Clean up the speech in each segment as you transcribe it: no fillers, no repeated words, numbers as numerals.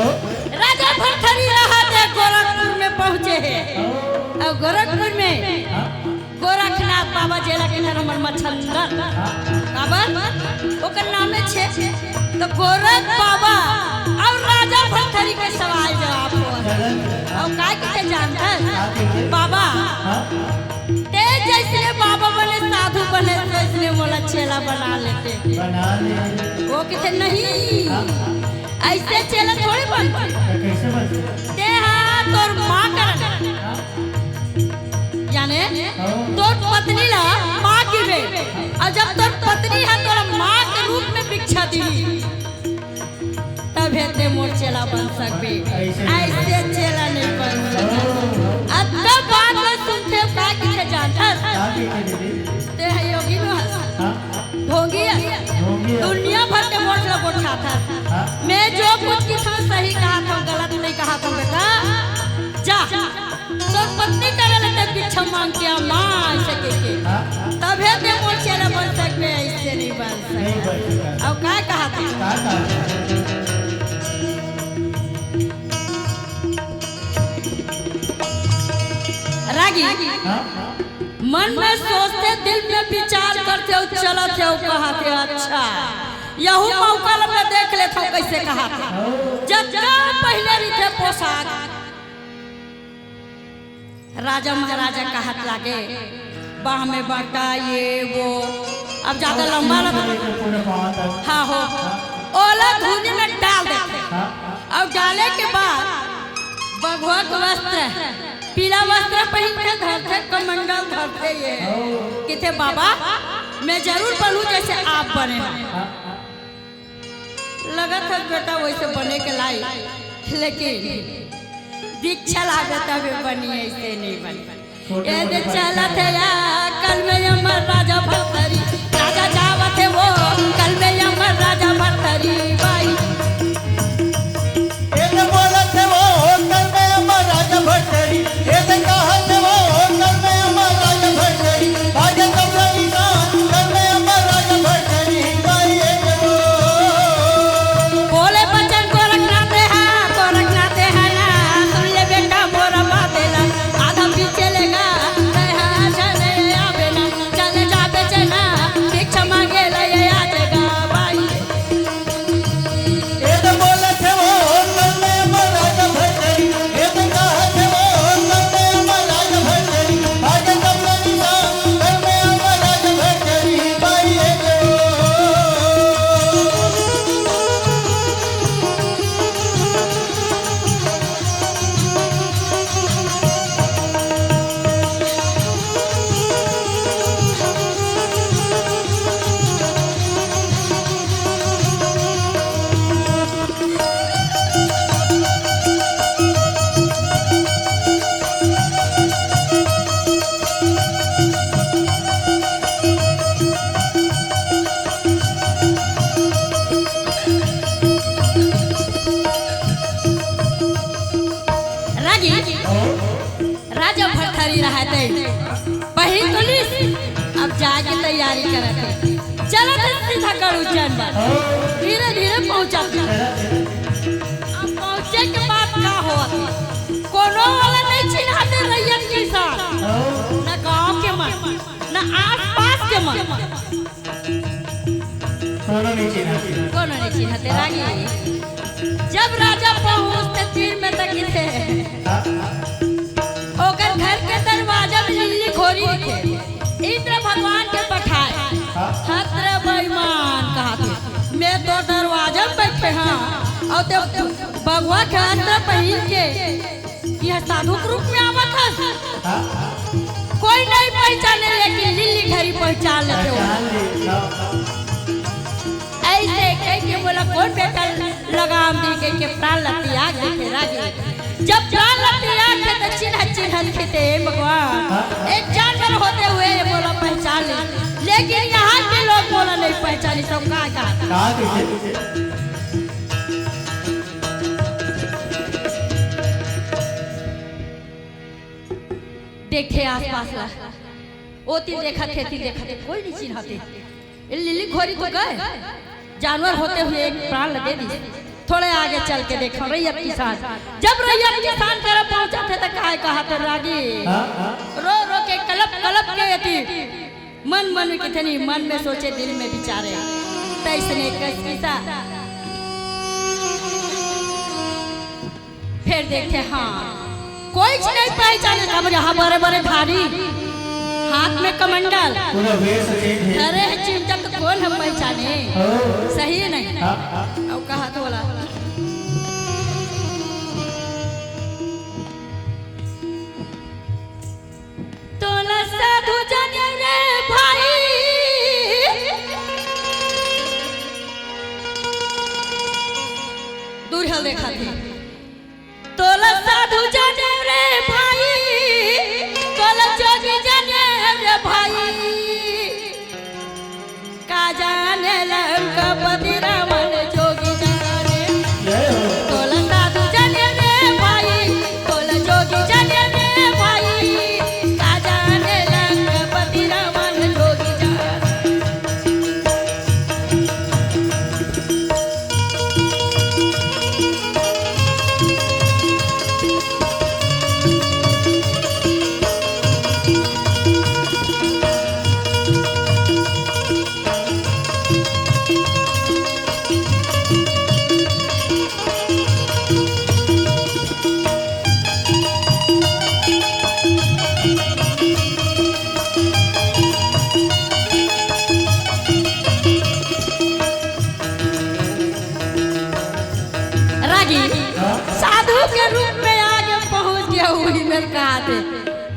राजा भरथरी रहा थे गोरखपुर में पहुंचे हैं। और गोरखपुर में गोरखनाथ बाबा जेला के नाम मच्छंदर बाबा ओकर नामे छे। तो गोरख बाबा और राजा भरथरी के सवाल जवाब हो और का के जानता है बाबा ते जैसे बाबा बने साधु बने तो इसने मोला चेला बना लेते वो किथे नहीं ऐसे चेला थोड़ी बनते ते हाँ तोर माँ कर यानी तोर पत्नी ला माँ की बे और जब तोर पत्नी है तोर माँ के रूप में भिक्षा दी तब हेते मोर चेला बन सकबे ऐसे चेला नहीं बन सकता। अब तब बात में सुनते हो का किसे जानता ते है योगी नो ढोंगी दुनिया भर के वोट ला वोट खाता मैं जो कुछ की था सही कहा था गलत नहीं कहा था बेटा जा तो पत्नी करे लेते भिक्षा मांग के मां ऐसे के तब हेते मोर चेला बन सकबे ऐसे नहीं बन सकता। अब का कहा था रागी मन में सोचते दिल में विचार करते हो चलते हो कहते अच्छा यहू मौका में देख लेते हो कैसे कहते जब पहले रीते पोशाक राजा महाराजा कहत लागे बाह में बाटा ये वो अब ज्यादा लंबा हाँ हो ओला धुनी में डाल देते और डाले के बाद भगवत वस्त्र पीला वस्त्र पहन के धरते कमंडल धरते ये किथे बाबा मैं जरूर बनूं जैसे आप बने लगा था बेटा वैसे बने के लाई लेकिन दीक्षा लागे तब बनी ऐसे नहीं बनी ये दे चला थे या कल में अमर राजा भरथरी राजा जावत है वो कल में अमर राजा भरथरी बाई ये तो बोला थे वो कल में अमर राजा भरथरी ये तो कहा थे वो कल में अमर राजा भरथरी बाजे कमला निशान कल में अमर राजा भरथरी बाई ये वो बोले बचन को रखना दे ना सुन ले बेटा मोरा बातेला आधा पीछे लेगा चले आवे ना चले जा बेचना भिक्षा मांगे ले आ जाएगा भाई ये तो बोला थे वो कल में अमर राजा भरथरी ये तो कहा थे वो कल में अमर राजा भरथरी बाजे कमला निशान कल में अमर राजा भरथरी बाई ये वो रागी राजा भरथरी रहते पहली पुलिस अब जाके तैयारी करते चलो सीधा कर उज्जैन धीरे धीरे पहुंचा अब पहुंचे के बाद का हुआ कोनो वाला नहीं चिन्हाते रैयत के साथ न गांव के मन न आस पास के मन कोनो नहीं चिन्हाते रागी जब राजा पहुंचते तीर में तक थे ओकर घर के दरवाजा में लिल्ली खोरी थे इंद्र भगवान के पठाए हत्र बेईमान कहते मैं तो दरवाजा में बैठे हाँ और तो भगवान के हत्र पहन के यह साधु के रूप में आवत है कोई नहीं पहचाने लेकिन लिल्ली घरी पहचान लेते हो ऐसे कह के बोला कौन बेटा लगाम दी के प्राण लती आग देखे रागे जब प्राण लती आग के तो चिन्ह खेते भगवान एक जानवर होते हुए ये बोला पहचान ले लेकिन यहाँ के लोग बोला नहीं पहचानी सब का देखे आसपास ला ओती देखा थे कोई नहीं चिन्हते लिली घोरी तो गए जानवर होते हुए एक प्राण लगे दी थोड़े आगे चल के देखो रैयत किसान। जब रैयत किसान तरफ पहुंचा थे तो काहे कहा थे रागी रो रो के कलप कलप के थी मन मन कितनी मन में सोचे दिल में विचारे तैसने किसा। फिर देखे हाँ कोई नहीं पहचाने खबर यहाँ बड़े बड़े धारी हाथ में कमंडल अरे चिमटा तो कौन हम पहचाने सही है नहीं अब कहा तो बोला तोला साधु जाने रे भाई दूर हल देखा थी तोला साधु जाने रे भाई तोला जोगी जाने रे भाई का जाने लंकापति रावण जोगी जाने तोला साधु जाने रे भाई तोला जोगी जाने रे भाई का जाने लंकापति रावण जोगी जाने। साधु के रूप में आगे पहुंच गया हुई मेरे कहा थे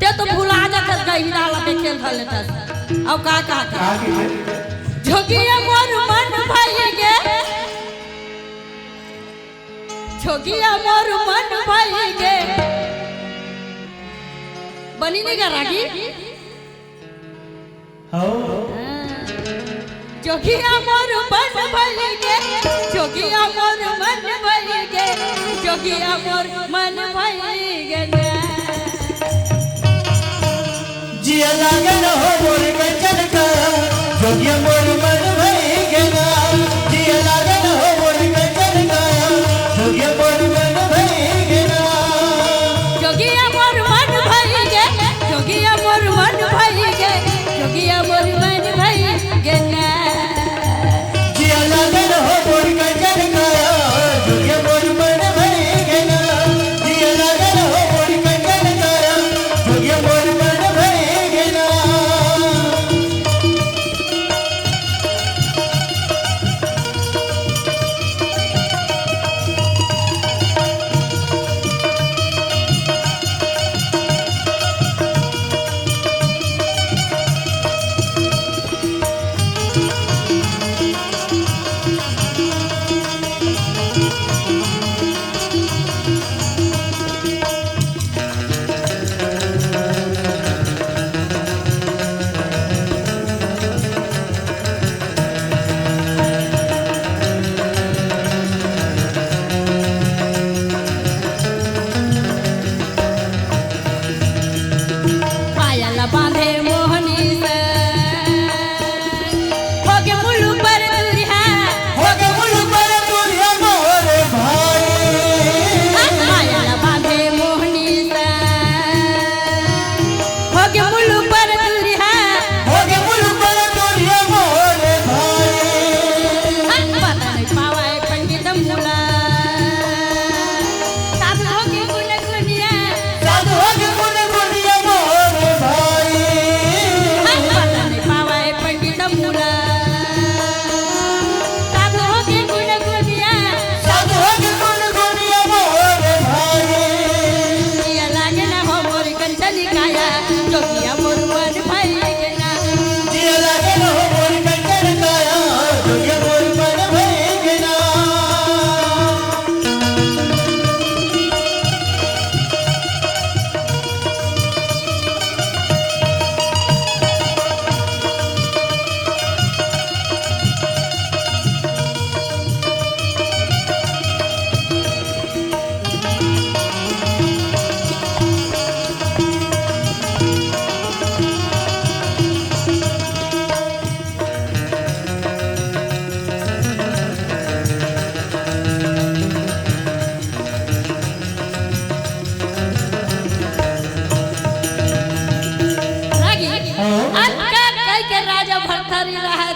ते तो भुला जाकर गहिरा लगे खेल धर लेता अब का कहा था जोगिया मोर मन भाई गे जोगिया मोर मन भाई गे बनी नहीं कर रागी जोगिया मोर मन भाई गे जोगिया मोर मन भाई गे जोगिया मोर मन भाई गे जिया लागन हो मोर कंचन का जोगिया मोर मन भाई गे जिया लागन हो मोर कंचन का जोगिया मोर मन भाई गे जोगिया मोर मन भाई गे जोगिया मोर मन भाई गे जोगिया मोर मन भाई गे जिया लागन हो मोर कंचन का जोगिया मोर मन भाई गे जिया लागन हो मोर कंचन का जोगिया मोर मन भाई गे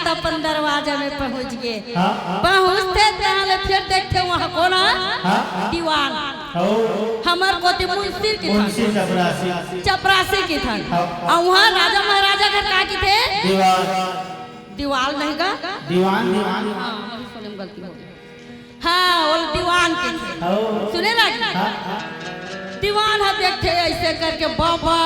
तो अपन दरवाजा में पहुंच गए। हाँ, पहुंचते तहाले फिर देखते वहाँ कौन हाँ, दीवान ओ हमार कोती मुंशी की मुंशी था, चपरासी चपरासी की था। और वहाँ राजा महाराजा घर का की थे दीवाल नहीं का दीवान दीवान हाँ सुने में गलती हो गई। हाँ वो दीवान के थे ओ सुने लगे हाँ, हाँ, दीवान है देखते ऐसे करके बाबा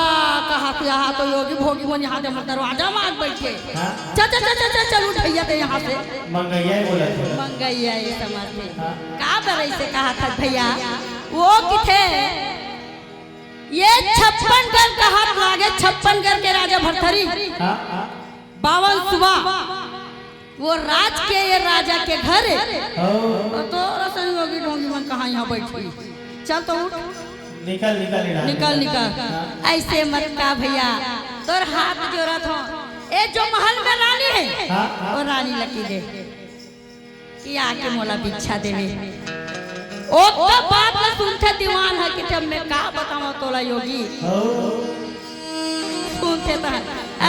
कहा कि यहाँ तो योगी भोगी मन यहाँ से दरवाजा में आग बैठे हाँ, चल चल चल चल चल उठैया थे यहाँ से मंगैया ही बोला था। मंगैया ये समझते हाँ। का बर ऐसे कहा था भैया वो किथे ये 56 घर का हाथ लागे 56 घर के राजा भरथरी हाँ, हाँ, 52 सुबह वो राज के ये राजा के घर ओ तो रसन योगी ढोंगी मन कहाँ यहाँ बैठी चल तो उठ निकल निकल निकल निकल ऐसे मत का भैया तोर हाथ जोड़त हो ए जो महल में रानी है हाँ, हाँ। वो रानी लकी दे कि आके मोला भिक्षा देवे ओ का बात न सुनते दीवान है कि जब मैं का बताऊं तोला योगी ओ सुनते तो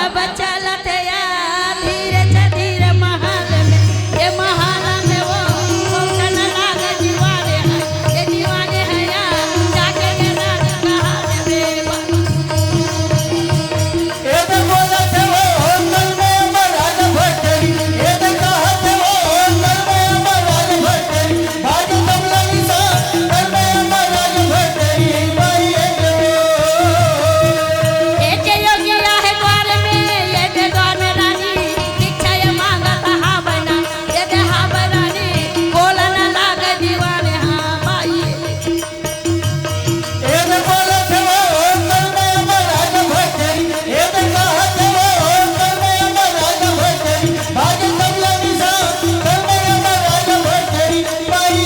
अब चलते यार धीरे से धीरे महल में ये महल में वो कन लागे दीवाने है ये दीवाने है यार जाके ये राज महल में ये तो बोला था वो होटल में अमराज भट्टरी ये तो कहा था वो होटल में अमराज भट्टरी भाग कमला निशान कर में अमराज भट्टरी भाई एक योगिया है द्वार में ये के द्वार में रानी दीक्षा ये मांगता हा बना ये दे हा बनानी बोला ना लागे दीवाने हाँ भाई ये तो बोला था वो होटल में अमराज भट्टरी ये तो कहा था वो होटल में अमराज भट्टरी भाग कमला निशान कर में अमराज भट्टरी भाई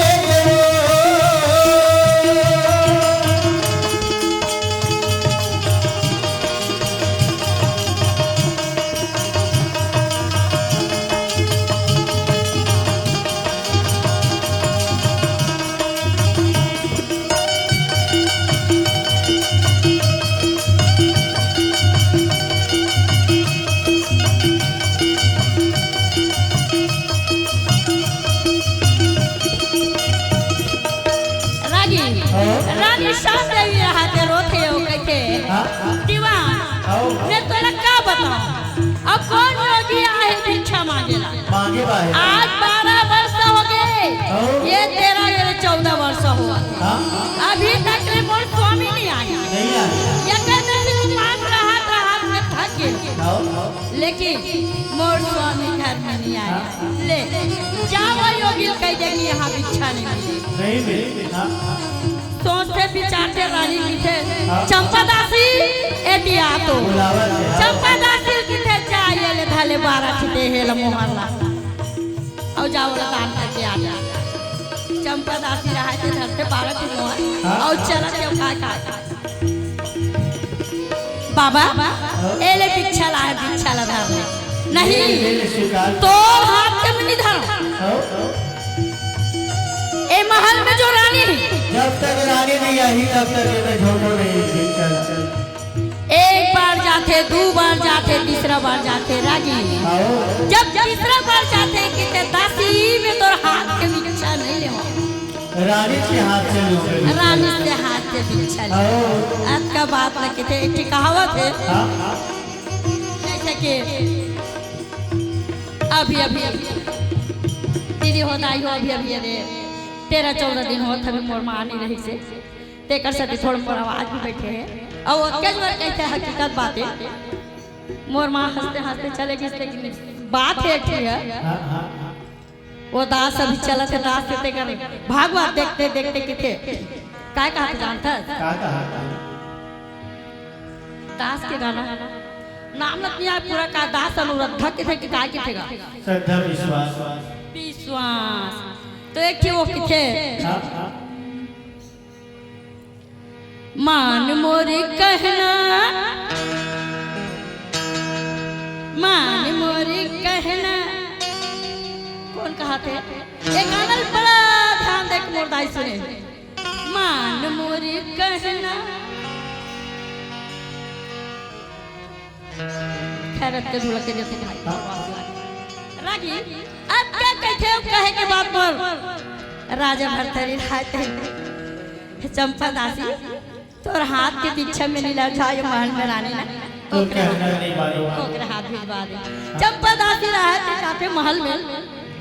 रानी रानी शाम देवी रहते रोते हो कहते दीवान मैं तोला का बताऊं अब कौन योगी आए भिक्षा मांगेला मांगे बाहे आज 12 वर्ष हो गए ये 13 ये 14 वर्ष हुआ हाँ अभी तक रे मोर स्वामी नहीं आया नहीं आया ये कहते हैं कि पास रहा में थक गए आओ लेकिन मोर स्वामी घर में नहीं आया ले जाओ योगी कह दे कि यहाँ भिक्षा नहीं मिली नहीं मिली हाँ सोचते विचारते रानी की थे चंपा दासी ए दिया तो बुलावा से हाँ। चंपा दासी की थे चाहिए ले धाले 12 छिटे हेल मोहल्ला और जाओ दान करके आ जा चंपा दासी रहा थे घर से 12 छिटे मोहर और चला के खा बाबा ए ले भिक्षा ला धर नहीं ले स्वीकार तो हाथ के में नहीं धर आओ ए महल में जो रानी है जब तक रानी नहीं आई तब तक ये मैं छोड़ो नहीं चल एक बार जाते 2 बार जाते तीसरा बार जाते रागी आओ जब तीसरा बार जाते कि दासी में तो हाथ के भिक्षा नहीं ले रानी के हाथ से लो रानी से हाथ से भिक्षा ले आओ आज का बात न कहते एक कहावत है हाँ हाँ जैसे कि अभी अभी दीदी होता ही हो अभी अरे 13-14 दिन होत हमें मोर मां नहीं रही से तेकर से थोड़ा मोर आवाज भी बैठे हैं और वो क्या बार कहते हैं हकीकत बात है मोर मां हंसते हंसते चले गई लेकिन बात है ठीक है हाँ हाँ वो दास अभी चला थे दास से तेकर भागवत देखते देखते किथे काय कहा था जानता कहा दास के गाना नाम नहीं आया पूरा का दास अनुरुद्ध के थे कि काय किथेगा श्रद्धा विश्वास विश्वास तो एक ही वो किथे हाँ हाँ मान मोर कहना मान मोर कहना कौन कहा थे ये गाना बड़ा ध्यान दे के मुर्दाई सुने मान मोर कहना खैरत के ढोलक के जैसे भाई रागी अब क्या कहते हो कहे के बात पर राजा भरथरी हाथ चंपा दासी तोर हाथ के पीछे में नीला छायो महल में रानी ना तो कहना नहीं मालूम ओकरे हाथ भिजवा दे चंपा दासी रहते जाते महल में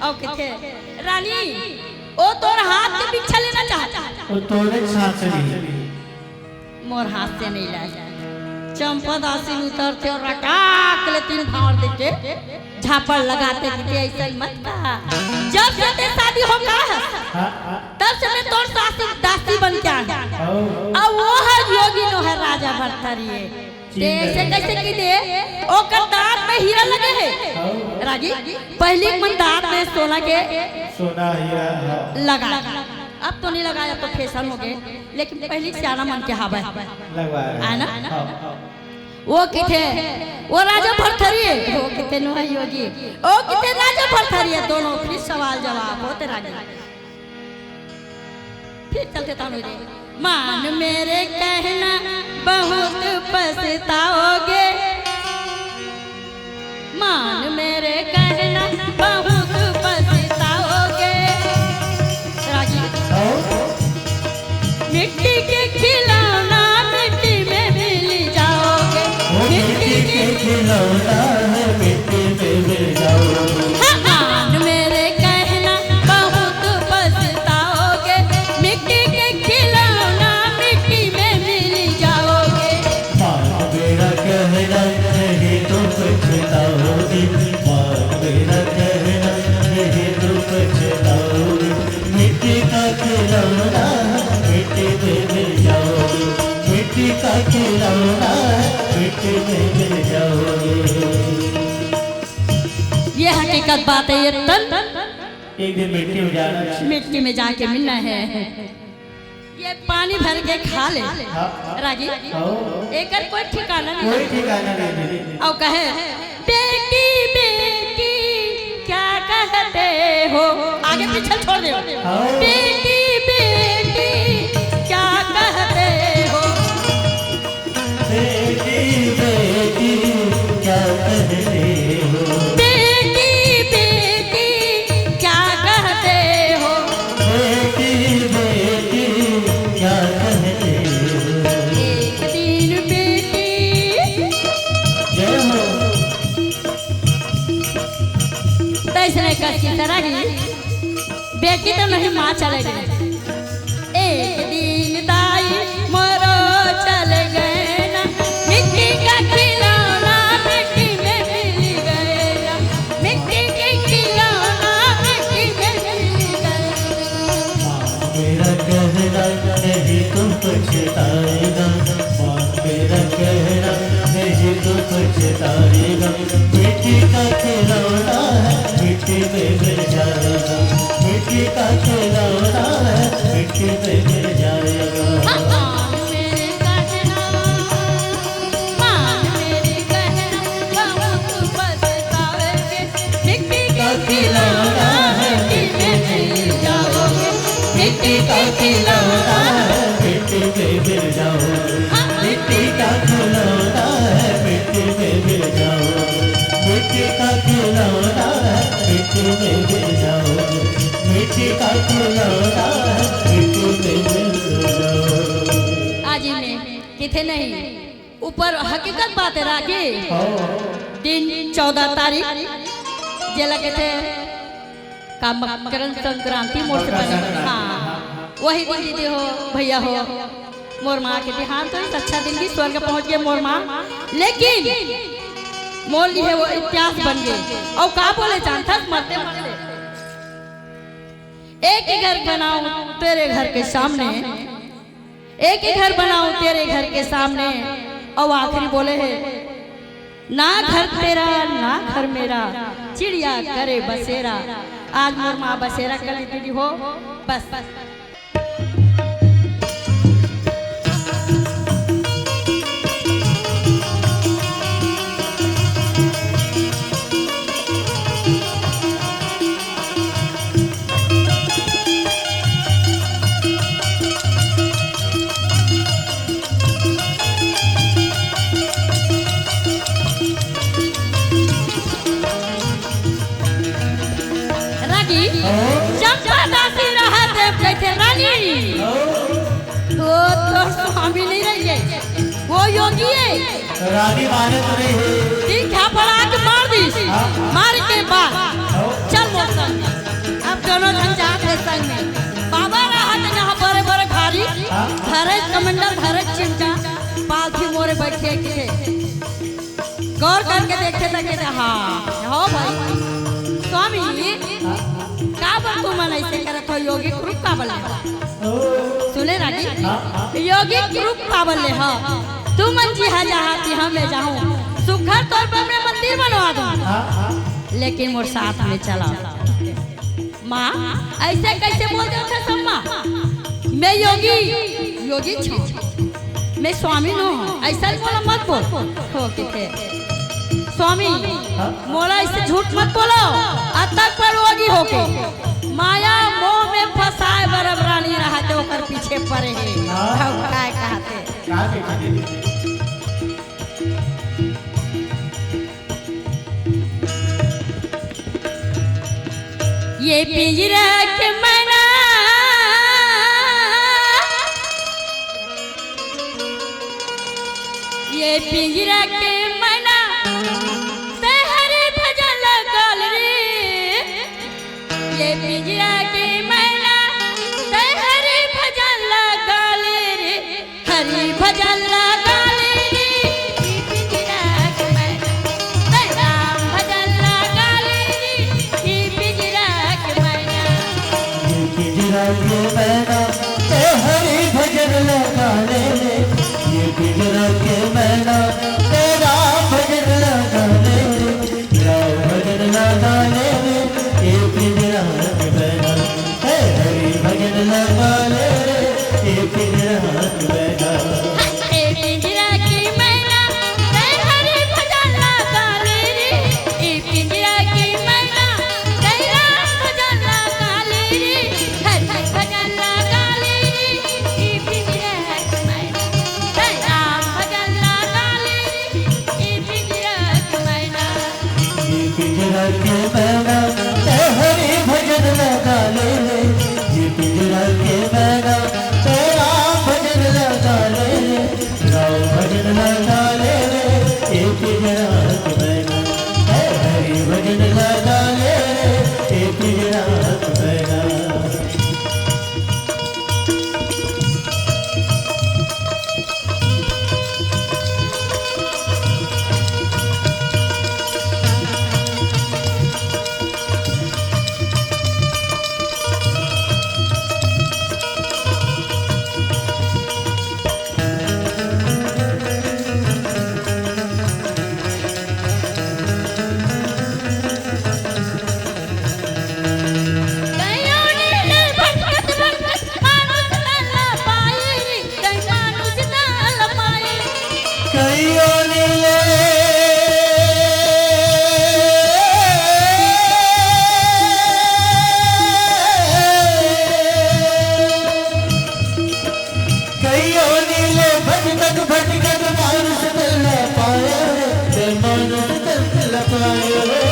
और कहते रानी ओ तोर हाथ के पीछे लेना चाहता वो तोरे साथ नहीं मोर हाथ से नहीं लाया चंपा दासी उतरते और रकाक ले 3 भावर देके झापड़ लगाते कि ऐसा मत कहा जब से ते शादी हो का तब से मैं तोर सासी दासी बन के आया अब वो है योगी नो है राजा भरथरी ते ऐसे कैसे की दे ओकर दांत में हीरा लगे है रागी पहली मन दांत में सोना हीरा लगा अब तो नहीं लगाया तो फैशन हो गए लेकिन पहली सियाना मन के हवा है ना वो किथे वो राजा भरथरी है वो किथे नो है योगी ओ किथे राजा भरथरी है दोनों फिर सवाल जवाब होते राजा फिर चलते तानू रे मान मेरे कहना बहुत पछताओगे मान मेरे कहना बहुत पछताओगे राजी मिट्टी के खिलौना मिट्टी में मिल जाओगे मिट्टी के खिलौना है मिट्टी में मिल जाओगे मान मेरे कहना बहुत पछताओगे मिट्टी के खिलौना मिट्टी में मिल जाओगे मान मेरा कहना नहीं तो पछताओगे मान मेरा कहना नहीं तो पछताओगे मिट्टी का खिलौना मिट्टी में मिल जाओगे मिट्टी का खिलौना मिट्टी में मिल जाओगे ये हकीकत बात है ये तन एक दिन मिट्टी में जाना चाहिए मिट्टी में जाके मिलना है ये पानी भर के खा ले रागी एकर कोई ठिकाना नहीं कोई ठिकाना नहीं और कहे बेटी बेटी क्या कहते हो आगे पीछे छोड़ दो बेटी बेटी क्या कहते हो बेटी बेटी क्या कहते हो बेटी बेटी क्या कहते हो बेटी बेटी क्या कहते हो एक दिन बेटी जय हो तैसने करके तरह बेटी तो नहीं माँ चले गई एक दिन दाई मोरो चले गए ना मिट्टी का खिलौना मिट्टी में मिल गए ना मिट्टी के खिलौना मिट्टी में मिल गए मेरा कहना नहीं तुम पछताएगा मेरा कहना नहीं तुम पछताएगा मिट्टी का खिलौना है मिट्टी में मिल जाएगा मिट्टी का खिलौना है मिट्टी में मिल जाएगा मेरे कहना मान मेरे कहना बहुत पछताओगे मिट्टी का खिलौना मिट्टी में मिल जाओगे मिट्टी का खिलौना है मिट्टी में मिल जाओगे मिट्टी का खिलौना है मिट्टी में मिल जाओगे मिट्टी का खिलौना है मिट्टी में मिल जाओगे मिट्टी का खिलौना है मिट्टी में मिल जाओगे आज में किथे नहीं ऊपर हकीकत बात है रागी दिन 14 तारीख जेला के थे का मकर संक्रांति मोर से पहले हाँ वही दिन दीदी हो भैया हो मोर माँ के देहांत तो इस अच्छा दिन की स्वर्ग पहुंच गए मोर माँ लेकिन मोर लिए वो इतिहास बन गए और का बोले जानता मरते मरते एक ही घर बनाऊं तेरे घर के सामने एक ही घर बनाऊं तेरे घर के सामने और आखिरी बोले है ना घर तेरा ना घर मेरा चिड़िया करे बसेरा आज मोर माँ बसेरा कर ली दीदी हो बस स्वामी नहीं रहिए, वो योगी है। रानी माने तो नहीं है। ठीक है, पड़ा के मार दी, मार के बाद चल मोर संग। अब दोनों जन जाते संग में बाबा रहा था यहाँ बड़े बड़े भारी धरे कमंडल धरे चिमटा पालथी मोरे बैठे के गौर करके देखे थे। हाँ हो भाई स्वामी का बल तू मन ऐसे करत हो, योगी ग्रुप का बल सुने रानी, योगी ग्रुप का बल ले हो तू मन जी हा जहाती हम ले जाऊं सुखर तौर पर मैं मंदिर बनवा दूं, लेकिन मोर साथ में चला। माँ ऐसे कैसे बोल दे थे सब माँ, मैं योगी छू, मैं स्वामी नो ऐसा बोला मत बोल हो के स्वामी मोला ऐसे झूठ मत बोलो। अब तक पर योगी होके माया मोह में फसाए बरबरानी रहते ओकर पीछे पड़े हैं। काय कहते ये पिंजरा के मैना ये पिंजरा के मैना हरे भजन लगल रे, ये पिंजरा के मैना हरे भजन लगल रे, हरि भजन लगल रे, ये पिंजरा के मैना राम भजन लगल रे, ये पिंजरा के मैना हरि भजन लगल रे, ये पिंजरा के मैना तेरा भजन लगल रे, राम भजन लगल रे, ये पिंजरा के मैना हरि भजन लगल रे, ये पिंजरा के मैना ए पिंजरा की मैना हरि भजन लगल रे, ए पिंजरा की मैना राम भजन लगल रे, हरि भजन लगल रे, ए पिंजरा की मैना राम भजन लगल रे, ए पिंजरा की मैना ये पिंजरा के मैना हरि भजन लगल रे, ये पिंजरा के मैना तेरा भजन लगल रे, राम भजन लगल रे, ये पिंजरा के मैना हरि भजन लगल रे, ये पिंजरा के मैना कयो नीले भटकत भटकत मानुष न पाए रे, कई मानुष न पाए कईयों नीले कईयों नीले भटकत भटकत मानुष न पाए रे, मानुष न पाए रे।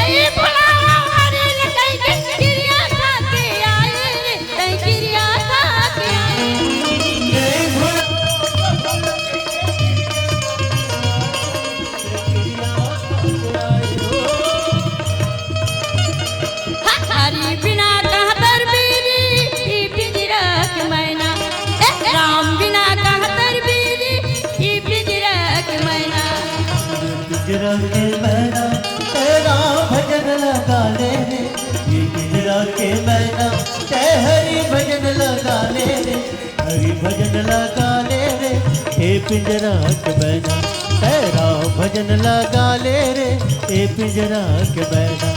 ए बुलावा हरे लकई के क्रिया खा के आए रे, कई क्रिया खा के आए नहीं भूल हरि बिना कहतर बीरी ई पिंजरा के मैना राम बिना कहतर बीरी ई पिंजरा के मैना पिंजरा के मैना तेरा भजन लगाले रे, ये पिंजरा के मैना हरि भजन लगाले रे, हरि भजन लगाले रे, ये पिंजरा के मैना तेरा भजन लगाले रे, ये पिंजरा के मैना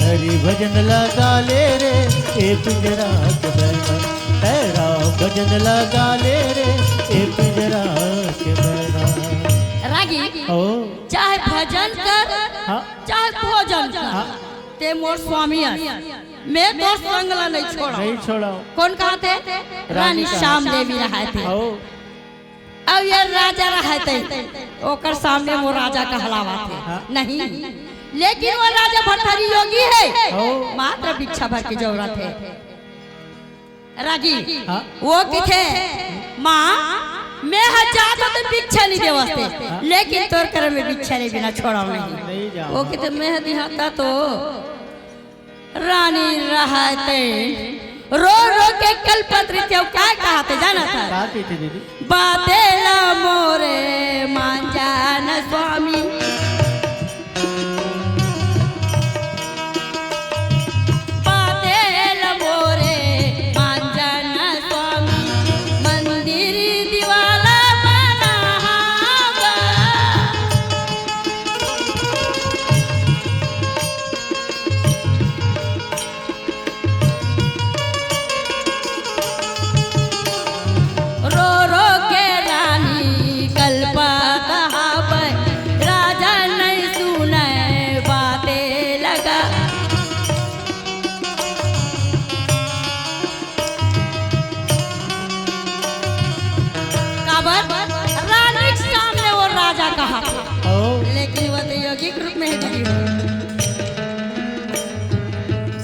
हरि भजन लगाले रे, ये पिंजरा के मैना तेरा भजन लगाले रे, ये पिंजरा के मैना रागी ओ चाहे भजन कर हाँ चाहे भोजन कर ते मोर स्वामी है, मैं तो संगला नहीं छोड़ा। नहीं छोड़ाओ। कौन कहा थे? रानी श्याम देवी रहे थे। आओ अब ये राजा रहे थे, ओकर सामने वो राजा कहलावा थे नहीं, लेकिन वो राजा भट्टारी योगी है, मात्र भिक्षा भर की जरूरत है। रागी हाँ? वो किथे माँ मैं हजार तो भिक्षा नहीं दे वास्ते, लेकिन तोर कर में भिक्षा नहीं बिना छोड़ा नहीं जाओ। वो किते मैं दिहाता तो रानी रहते रो रो के कलपत्री थे क्या कहते जाना था क्या कहती दीदी? बातेला मोरे मांजान स्वामी बातेला मोरे मांजान स्वामी मंदिर दीवाला बनावा रो रो के रानी कल्पा कहावे राजा नहीं सुने बातें लगा काबर रानी के सामने वो राजा कहा था ओ लेकिन वो तो यौगिक रूप में है दीदी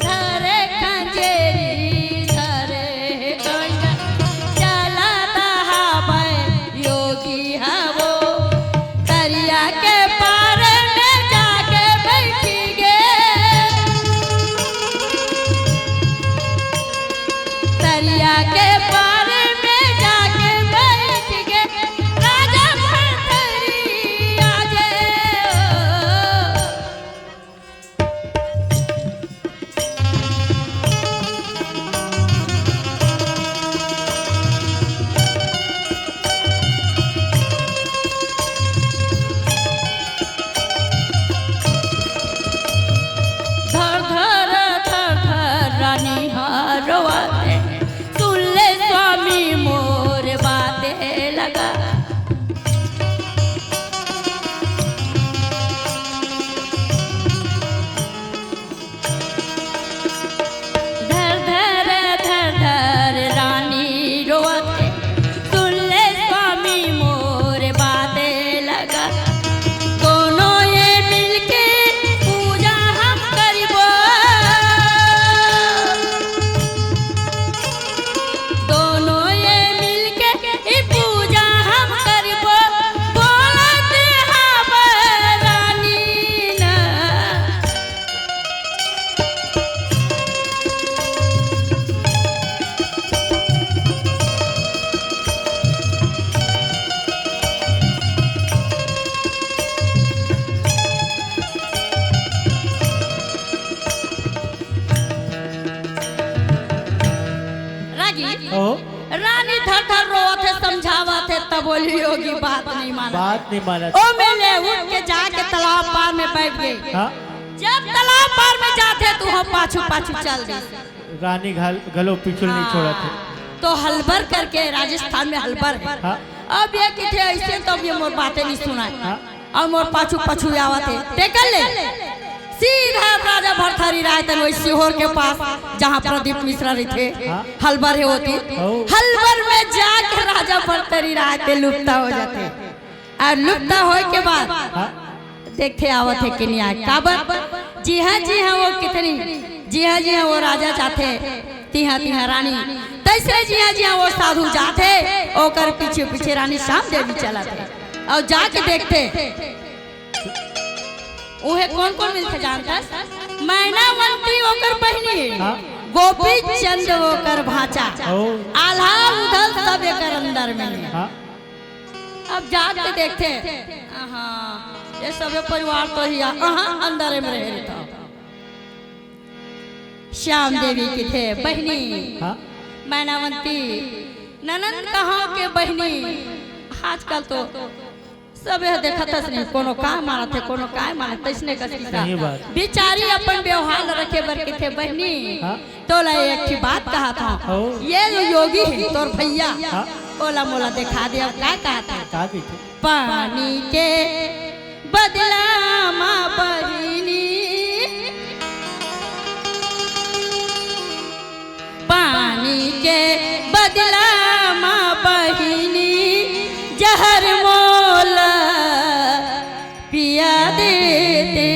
सारे खंजेरी सारे कंडा चलाता हवा योगी है वो दरिया के पार में जाके बैठी गे दरिया के पार में जाके बैठ गे राजा भरथरी आजे धर धर धर धर रानी हारवाते सुन ले स्वामी मोर बातें लगा धर धर धर धर रानी रोते सुन ले स्वामी मोर बातें लगा दोनों ये मिलके पूजा हम करिबो दोनों ये मिलके ई पूजा हम करिबो बोलते हवा रानी ना रागी ओ रानी थर थर रोवत है समझावत है तब बोली होगी बात नहीं माना बात नहीं माना। ओ मेले उठ के जाके तालाब पार में बैठ गई हाँ जब तालाब पार में जाते तो हम पाछू पाछू चल दी रानी गलो पिछुल नहीं छोड़ा थे। तो हलबर करके राजस्थान में हलबर है हाँ अब ये किथे ऐसे तो ये मोर बातें नहीं सुनाए हाँ और मोर पाछू पाछू आवत है टेकल ले सीधा राजा भरथरी रायतन वही सीहोर के पास जहाँ प्रदीप मिश्रा रहे थे हाँ। हलबर है होती ओ। हलबर में जाके राजा भरथरी रायते लुप्ता हो जाते और लुप्ता होए के बाद हाँ देखते आवत है कि नहीं आए काबर जी हाँ वो कितनी जी हाँ वो राजा जाते तिहा तिहा रानी तैसे जी हाँ वो साधु जाते ओकर पीछे पीछे रानी श्याम देवी चला थे और जाके देखते उहे कौन कौन मिलते जानता मैनावंती ओकर बहनी है हाँ। गोपी चंद ओकर भाचा ओ आल्हा उधल सब एकर अंदर में है। हाँ अब जाके देखते ये सब परिवार तो ही अंदर में रहे था श्याम देवी की थे बहनी हाँ मैनावंती ननंद कहाँ के बहनी आजकल तो सब यह देखत नहीं कोनो काय मारत है कोनो काय मारत इसने सही बात। बिचारी अपन व्यवहार रखे बर के थे बहनी हाँ। तो ला एक ही बात कहा था ओ। ये जो योगी है तोर भैया हाँ। ओला मोला दिखा दे अब क्या कहा था क्या कहती? पानी के बदला माँ बहिनी पानी के बदला माँ बहिनी जहर मोल पिया देते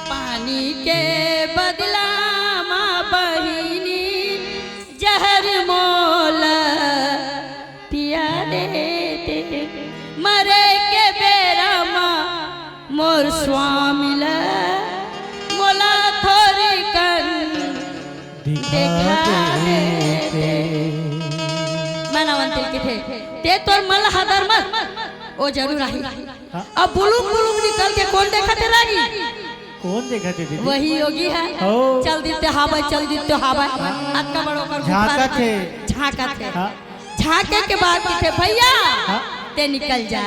पानी के बदला माँ बहिनी जहर मोल स्वामी ले मोला थोड़ी कर देखा दे मनावंतिल के थे ते तोर मल हदर मत ओ जरूर आई। अब बुलुक बुलुक निकल के कौन देखा ते लागी? कौन देखा थे दीदी? वही योगी है। चल दीते हवा चल दीते हवा अक्का बड़ो कर झांका थे झांके के बाद थे भैया ते निकल जा।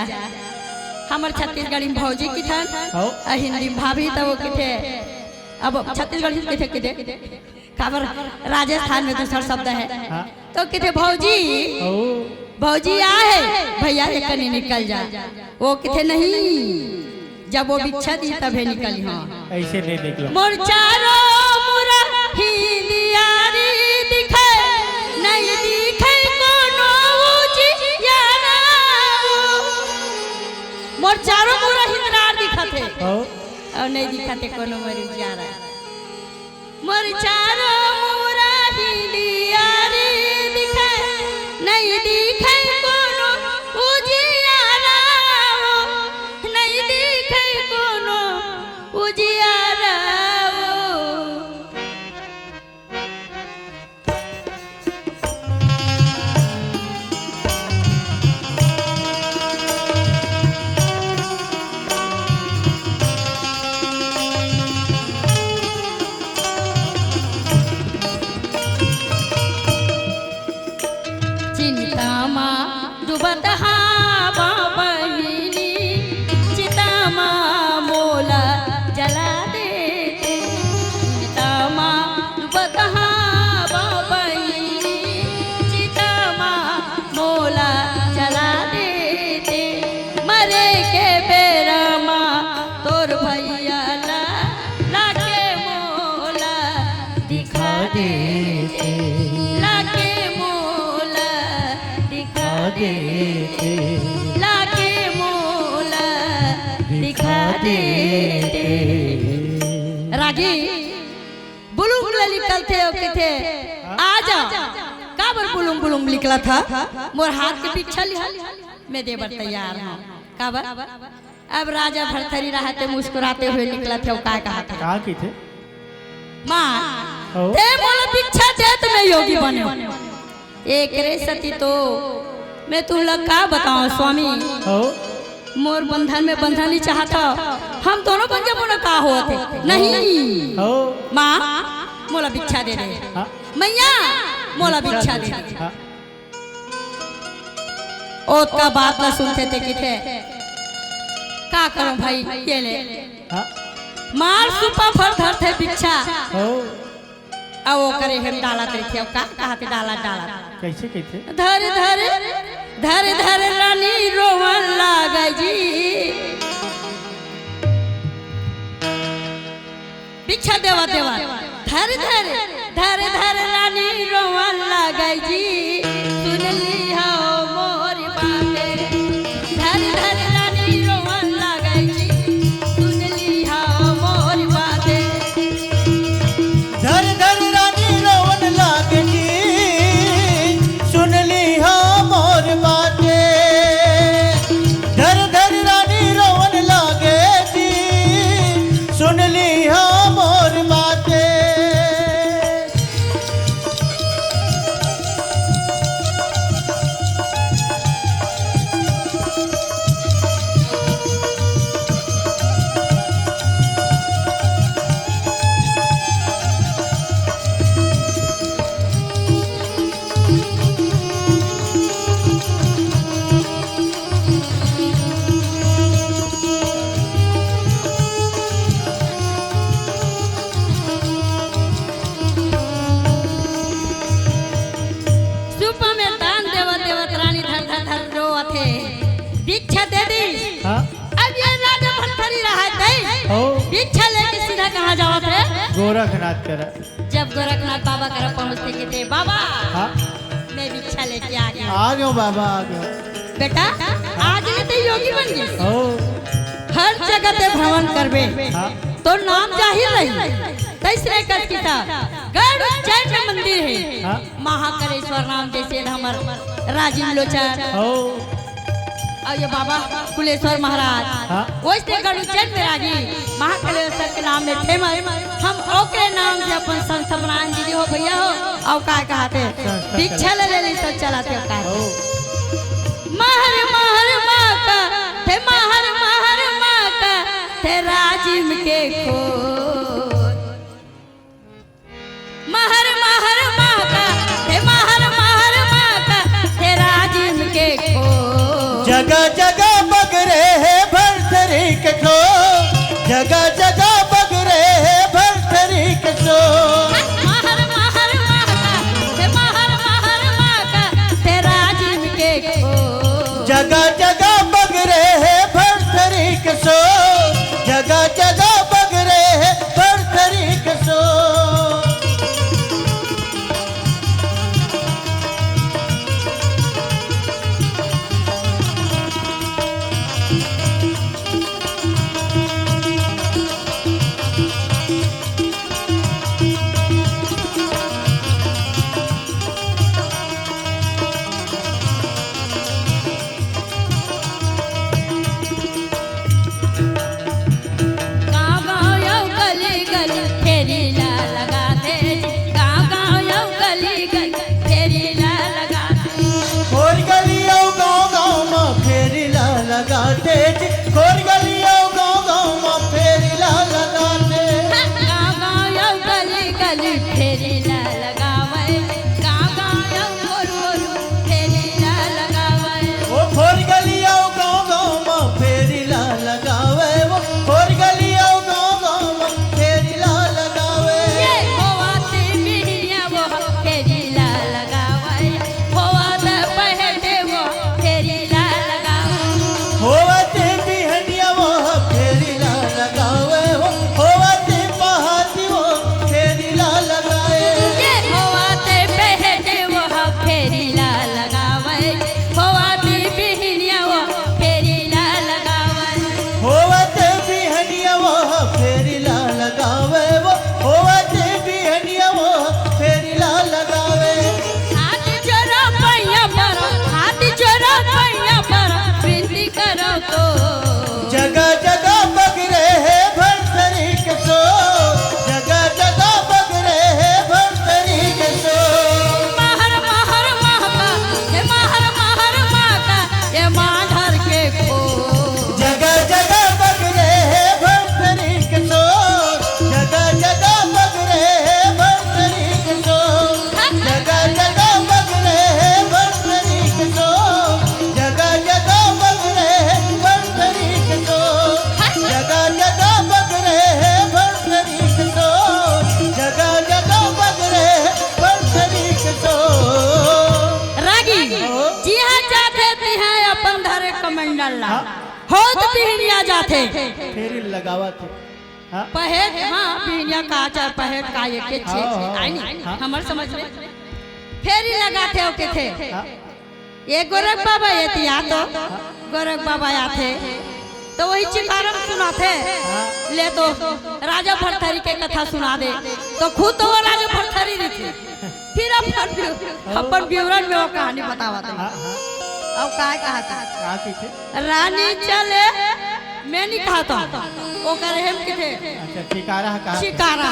हमर छत्तीसगढ़ी में भौजी की थन हिंदी में भाभी तो वो किथे अब छत्तीसगढ़ी में किथे खबर राजस्थान में दूसरा शब्द है तो किथे भौजी भौजी आए भैया एक नहीं निकल जा। वो किथे नहीं जब वो भिक्षा दी तभी निकली। हाँ ऐसे नहीं निकला। मोर चारो मुरा हिंदियारी दिखे नहीं दिखे कोनो उजियारा मोर चारो मुरा हिंदरार दिखते और नहीं दिखते कोनो मोर उजियारा। मोर चारो मुरा हिंदियारी दिखे नहीं दिखे कोनो उजियारा नहीं दिखे कोनो उजियारा। चिंता माँ डूबत हवा बहिनी चिता माँ मोला जला देते। चिता माँ डूबत हवा बहिनी चिता माँ मोला जला देते। मरे के बेरा माँ तोर भैया लाके मोला दिखा देते लाके मोला दिखा देते लाके मोला दिखा देते। रागी बुलुम बुलुम निकल थे ओके थे आजा काबर बुलुम बुलुम निकला था मोर हाथ के पीछे लिया मैं देवर तैयार हूँ काबर। अब राजा भरथरी रहते मुस्कुराते हुए निकला थे। क्या कहा था? कहाँ की थे? माँ ते मोला भिक्षा दे तो मैं योगी बने एक रे सती तो मैं तुम लोग का बताऊं स्वामी मोर बंधन में बंधन नहीं चाहता हम दोनों बन गए मोला का होते नहीं। माँ मोला भिक्षा दे दे मैया मोला भिक्षा दे दे। ओत का बात ना सुनते थे कि थे का करूं भाई ये ले मार सुपा भर धर थे भिक्षा अब वो करे हम डाला थे का कहा थे डाला कैसे कैसे? धर धर धर धर रानी रोवन लागे जी भिक्षा देवा देवा धर धर धर धर रानी रोवन लागे जी सुन ली हो मोर बाते धर धर रानी रोवन लागे जी सुन ली हो मोर बाते। धर धर रानी रोवन लागे जी सुन ली हो मोर बाते। धर धर रानी रोवन लागे जी सुन ली हो मोर बाते। भिक्षा दे दी। अब ये राजा भरथरी रहा भिक्षा लेके सीधा कहाँ जावा थे? गोरखनाथ करा। जब गोरखनाथ बाबा करा पहुँचते के थे बाबा मैं भिक्षा लेके आ गया। आ गया बाबा आ गया। बेटा आज तो योगी बन गई हर जगह ते भ्रमण करबे तो नाम जाहिर रही। तीसरे कर किता गढ़ जैन मंदिर है महाकालेश्वर नाम जैसे हमर राजीव लोचन और ये बाबा कुलेश्वर महाराज हाँ। वैसे गरुचन विरागी महाकालेश्वर के नाम में फेमस हम ओकरे नाम से अपन संस्था बनाए दीदी हो भैया हो और का कहते दीक्षा ले ली तो चलाते हो का महर महर माका थे महर महर माका थे राजिम के खो महर महर माका थे महर महर माका थे राजिम के खो जगह जगह बगरे है भरथरी के खो जगह जगह बगरे है भरथरी के खो महर महर माका थे महर महर माका थे राजिम के खो जगह जगह बगरे है भरथरी के खो जगह जगह बगरे है भरथरी के खो जगह जगह बगरे है भरथरी के सो जगह जगह बगरे है भरथरी के सो महर महर महका हे महर महर महका ये माधर के खो जगह जगह बगरे है भरथरी के सो जगह जगह बगरे है भरथरी के सो जगह जगह बगरे है भरथरी के सो जगह जगह बगरे है भरथरी के सो जगह जगह बगरे है भरथरी के सो जगह जगह बगरे है भरथरी के सो रागी जी हाँ जाते तिहा अपन धरे कमंडल ला हो तो बिहनिया जाते फेरी लगावा थे हाँ पहेट हाँ बिहनिया का चाहे पहेट का ये के छे आई नहीं हाँ। हमर समझ में फेरी लगाते ओके थे हाँ ये गोरख बाबा ये तिया तो गोरख बाबा आते तो वही चिकारम सुनाते ले तो राजा भरथरी के कथा सुना दे तो खुद तो वो राजा भरथरी थी फिर अपन विवरण में वो कहानी बतावा थे हाँ हाँ अब क्या कहा था कहाँ की थे रानी चले मैं नहीं कहा था वो कह रहे हम के थे अच्छा ठिकारा है कहाँ शिकारा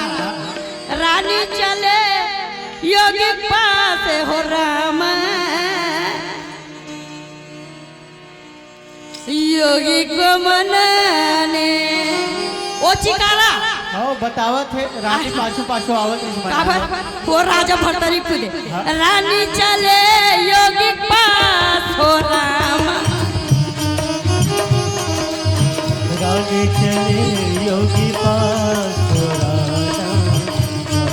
रानी चले योगी पास हो राम योगी को मनाने ओ चिकारा हाँ बतावत है रानी पाछू पाछू आवत है काबर वो राजा भरतरी खुदे रानी चले योगी पास हो राम रानी चले योगी पास हो राम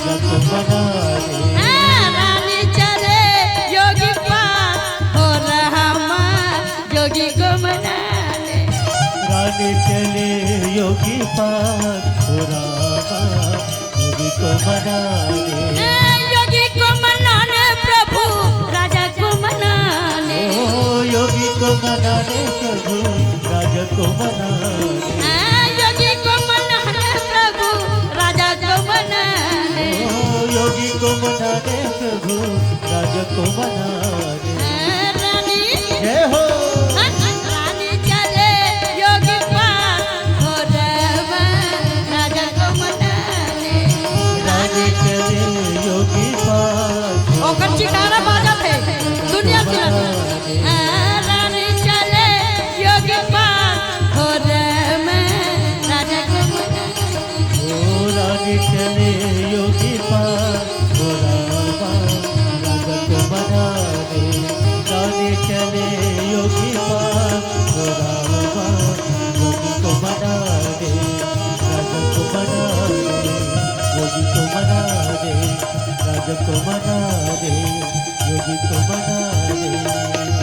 जगत बना रे रानी चले योगी पास हो राम योगी को मनाने रानी चले योगी पास हो राम योगी को मना रे योगी को मनाने प्रभु राजा को मनाने ओ योगी को मनाने प्रभु राजा को मनाने योगी को मनाने प्रभु राजा को मनाने ओ योगी को मनाने प्रभु राजा को मनाने रानी जय हो रानी जाने चले योगी पार ओ रामा राजा को मना दे जाने चले योगी पार ओ रामा योगी को मना दे राजा को मना दे योगी को मना दे राजा को मना दे योगी को मना दे